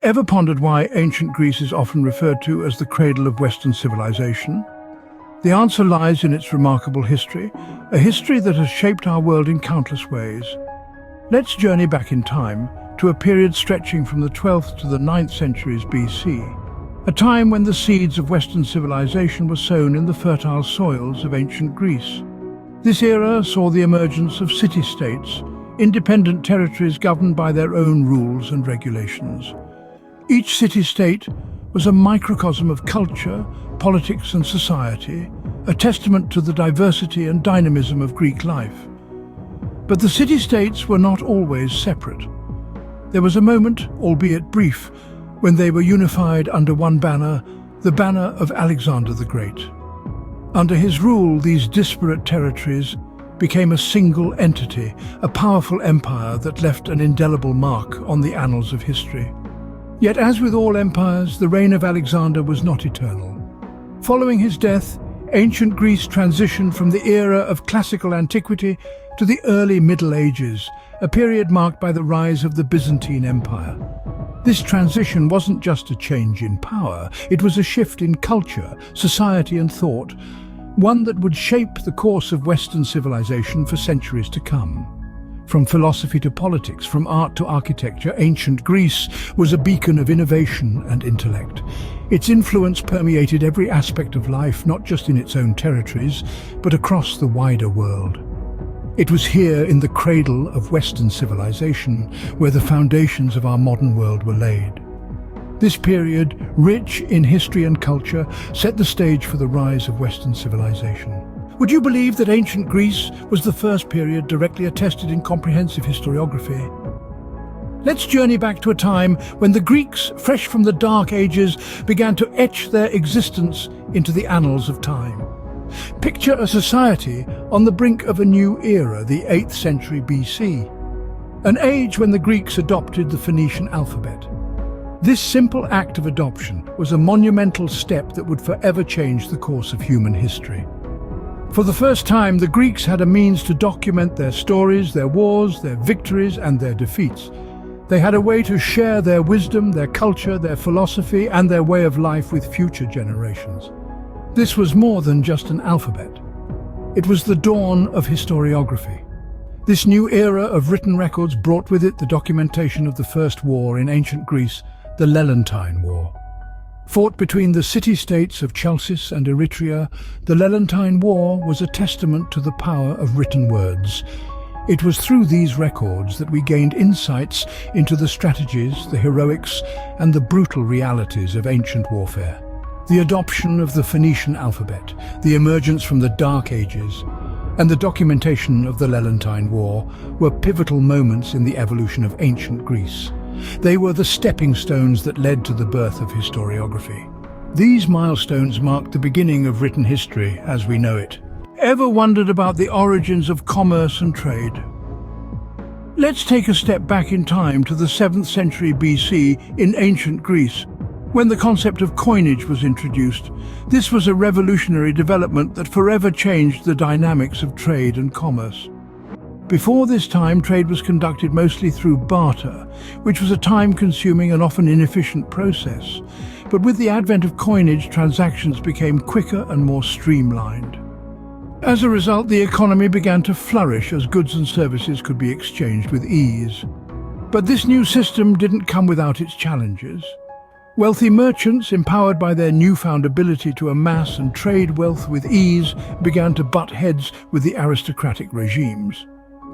Ever pondered why ancient Greece is often referred to as the cradle of Western civilization? The answer lies in its remarkable history, a history that has shaped our world in countless ways. Let's journey back in time to a period stretching from the 12th to the 9th centuries BC, a time when the seeds of Western civilization were sown in the fertile soils of ancient Greece. This era saw the emergence of city-states, independent territories governed by their own rules and regulations. Each city-state was a microcosm of culture, politics and society, a testament to the diversity and dynamism of Greek life. But the city-states were not always separate. There was a moment, albeit brief, when they were unified under one banner, the banner of Alexander the Great. Under his rule, these disparate territories became a single entity, a powerful empire that left an indelible mark on the annals of history. Yet, as with all empires, the reign of Alexander was not eternal. Following his death, ancient Greece transitioned from the era of classical antiquity to the early Middle Ages, a period marked by the rise of the Byzantine Empire. This transition wasn't just a change in power, it was a shift in culture, society and thought, one that would shape the course of Western civilization for centuries to come. From philosophy to politics, from art to architecture, ancient Greece was a beacon of innovation and intellect. Its influence permeated every aspect of life, not just in its own territories, but across the wider world. It was here, in the cradle of Western civilization, where the foundations of our modern world were laid. This period, rich in history and culture, set the stage for the rise of Western civilization. Would you believe that ancient Greece was the first period directly attested in comprehensive historiography? Let's journey back to a time when the Greeks, fresh from the Dark Ages, began to etch their existence into the annals of time. Picture a society on the brink of a new era, the 8th century BC, an age when the Greeks adopted the Phoenician alphabet. This simple act of adoption was a monumental step that would forever change the course of human history. For the first time, the Greeks had a means to document their stories, their wars, their victories, and their defeats. They had a way to share their wisdom, their culture, their philosophy, and their way of life with future generations. This was more than just an alphabet. It was the dawn of historiography. This new era of written records brought with it the documentation of the first war in ancient Greece, the Lelantine War. Fought between the city-states of Chalcis and Eretria, the Lelantine War was a testament to the power of written words. It was through these records that we gained insights into the strategies, the heroics, and the brutal realities of ancient warfare. The adoption of the Phoenician alphabet, the emergence from the Dark Ages, and the documentation of the Lelantine War were pivotal moments in the evolution of ancient Greece. They were the stepping stones that led to the birth of historiography. These milestones marked the beginning of written history as we know it. Ever wondered about the origins of commerce and trade? Let's take a step back in time to the 7th century BC in ancient Greece, when the concept of coinage was introduced. This was a revolutionary development that forever changed the dynamics of trade and commerce. Before this time, trade was conducted mostly through barter, which was a time-consuming and often inefficient process. But with the advent of coinage, transactions became quicker and more streamlined. As a result, the economy began to flourish as goods and services could be exchanged with ease. But this new system didn't come without its challenges. Wealthy merchants, empowered by their newfound ability to amass and trade wealth with ease, began to butt heads with the aristocratic regimes.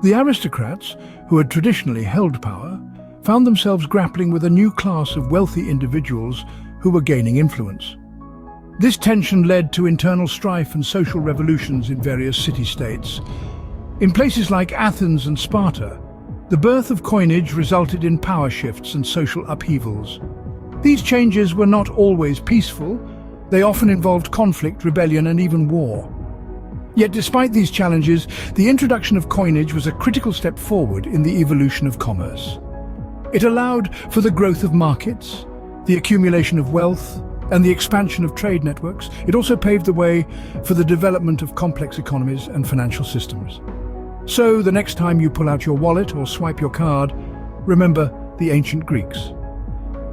The aristocrats, who had traditionally held power, found themselves grappling with a new class of wealthy individuals who were gaining influence. This tension led to internal strife and social revolutions in various city-states. In places like Athens and Sparta, the birth of coinage resulted in power shifts and social upheavals. These changes were not always peaceful. They often involved conflict, rebellion, and even war. Yet despite these challenges, the introduction of coinage was a critical step forward in the evolution of commerce. It allowed for the growth of markets, the accumulation of wealth, and the expansion of trade networks. It also paved the way for the development of complex economies and financial systems. So, the next time you pull out your wallet or swipe your card, remember the ancient Greeks.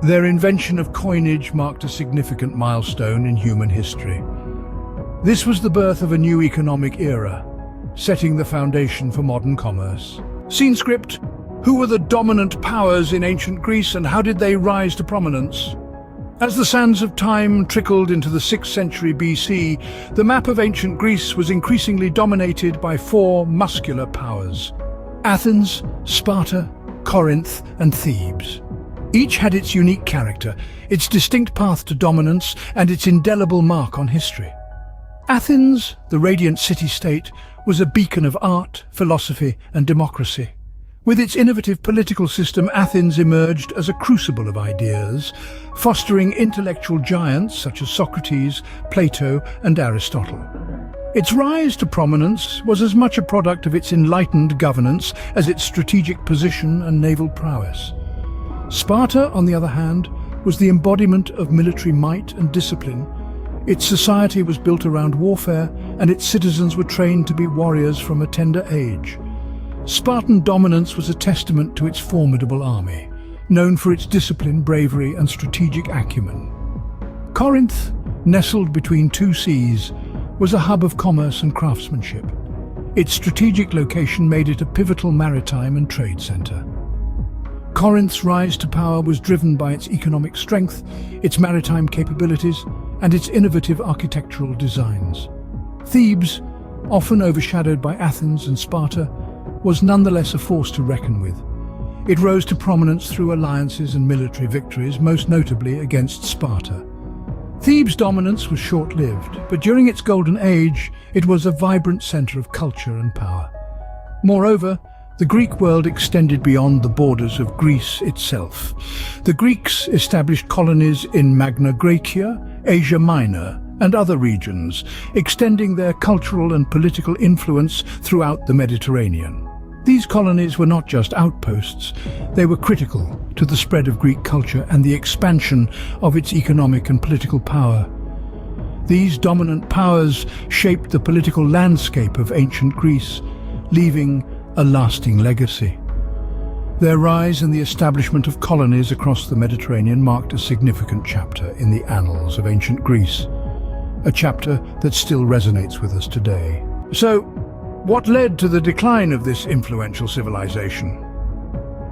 Their invention of coinage marked a significant milestone in human history. This was the birth of a new economic era, setting the foundation for modern commerce. Scene script: who were the dominant powers in ancient Greece and how did they rise to prominence? As the sands of time trickled into the 6th century BC, the map of ancient Greece was increasingly dominated by 4 muscular powers: Athens, Sparta, Corinth, and Thebes. Each had its unique character, its distinct path to dominance, and its indelible mark on history. Athens, the radiant city-state, was a beacon of art, philosophy, and democracy. With its innovative political system, Athens emerged as a crucible of ideas, fostering intellectual giants such as Socrates, Plato, and Aristotle. Its rise to prominence was as much a product of its enlightened governance as its strategic position and naval prowess. Sparta, on the other hand, was the embodiment of military might and discipline. Its society was built around warfare, and its citizens were trained to be warriors from a tender age. Spartan dominance was a testament to its formidable army, known for its discipline, bravery, and strategic acumen. Corinth, nestled between 2 seas, was a hub of commerce and craftsmanship. Its strategic location made it a pivotal maritime and trade center. Corinth's rise to power was driven by its economic strength, its maritime capabilities, and its innovative architectural designs. Thebes, often overshadowed by Athens and Sparta, was nonetheless a force to reckon with. It rose to prominence through alliances and military victories, most notably against Sparta. Thebes' dominance was short-lived, but during its golden age, it was a vibrant center of culture and power. Moreover, the Greek world extended beyond the borders of Greece itself. The Greeks established colonies in Magna Graecia, Asia Minor, and other regions, extending their cultural and political influence throughout the Mediterranean. These colonies were not just outposts, they were critical to the spread of Greek culture and the expansion of its economic and political power. These dominant powers shaped the political landscape of ancient Greece, leaving a lasting legacy. Their rise and the establishment of colonies across the Mediterranean marked a significant chapter in the annals of ancient Greece, a chapter that still resonates with us today. So, what led to the decline of this influential civilization?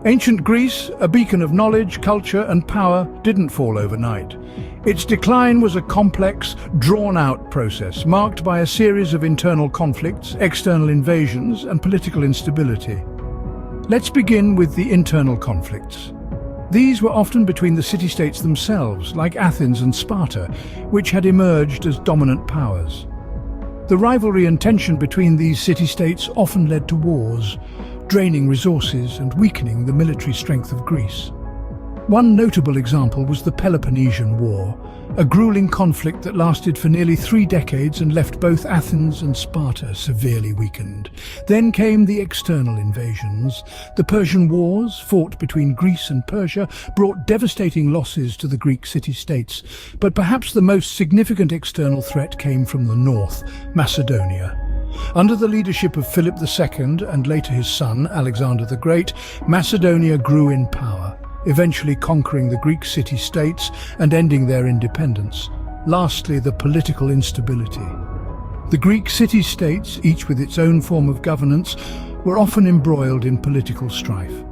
Ancient Greece, a beacon of knowledge, culture, and power, didn't fall overnight. Its decline was a complex, drawn-out process, marked by a series of internal conflicts, external invasions, and political instability. Let's begin with the internal conflicts. These were often between the city-states themselves, like Athens and Sparta, which had emerged as dominant powers. The rivalry and tension between these city-states often led to wars, draining resources and weakening the military strength of Greece. One notable example was the Peloponnesian War, a grueling conflict that lasted for nearly 3 decades and left both Athens and Sparta severely weakened. Then came the external invasions. The Persian Wars, fought between Greece and Persia, brought devastating losses to the Greek city-states. But perhaps the most significant external threat came from the north, Macedonia. Under the leadership of Philip II and later his son, Alexander the Great, Macedonia grew in power, eventually conquering the Greek city-states and ending their independence. Lastly, the political instability. The Greek city-states, each with its own form of governance, were often embroiled in political strife.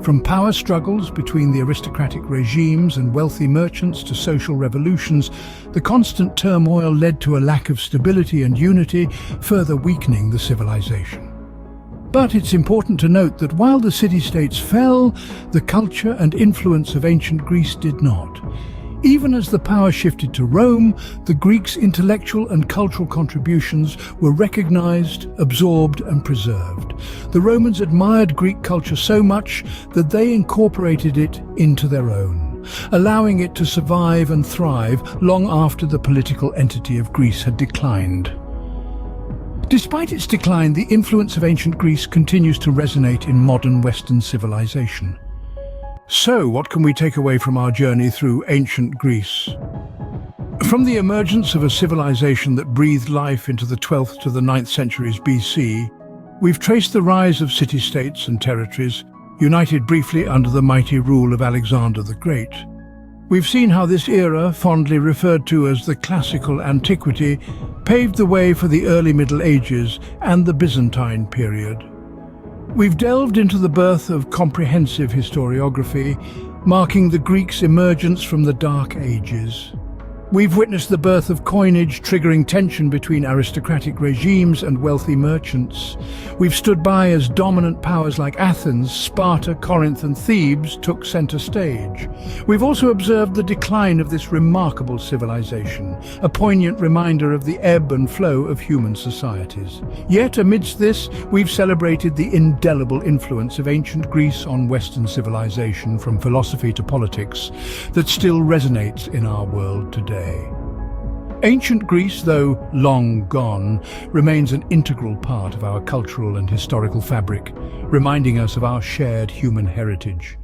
From power struggles between the aristocratic regimes and wealthy merchants to social revolutions, the constant turmoil led to a lack of stability and unity, further weakening the civilization. But it's important to note that while the city-states fell, the culture and influence of ancient Greece did not. Even as the power shifted to Rome, the Greeks' intellectual and cultural contributions were recognized, absorbed, and preserved. The Romans admired Greek culture so much that they incorporated it into their own, allowing it to survive and thrive long after the political entity of Greece had declined. Despite its decline, the influence of ancient Greece continues to resonate in modern Western civilization. So, what can we take away from our journey through ancient Greece? From the emergence of a civilization that breathed life into the 12th to the 9th centuries BC, we've traced the rise of city-states and territories, united briefly under the mighty rule of Alexander the Great. We've seen how this era, fondly referred to as the classical antiquity, paved the way for the early Middle Ages and the Byzantine period. We've delved into the birth of comprehensive historiography, marking the Greeks' emergence from the Dark Ages. We've witnessed the birth of coinage, triggering tension between aristocratic regimes and wealthy merchants. We've stood by as dominant powers like Athens, Sparta, Corinth and Thebes took center stage. We've also observed the decline of this remarkable civilization, a poignant reminder of the ebb and flow of human societies. Yet amidst this, we've celebrated the indelible influence of ancient Greece on Western civilization, from philosophy to politics, that still resonates in our world today. Ancient Greece, though long gone, remains an integral part of our cultural and historical fabric, reminding us of our shared human heritage.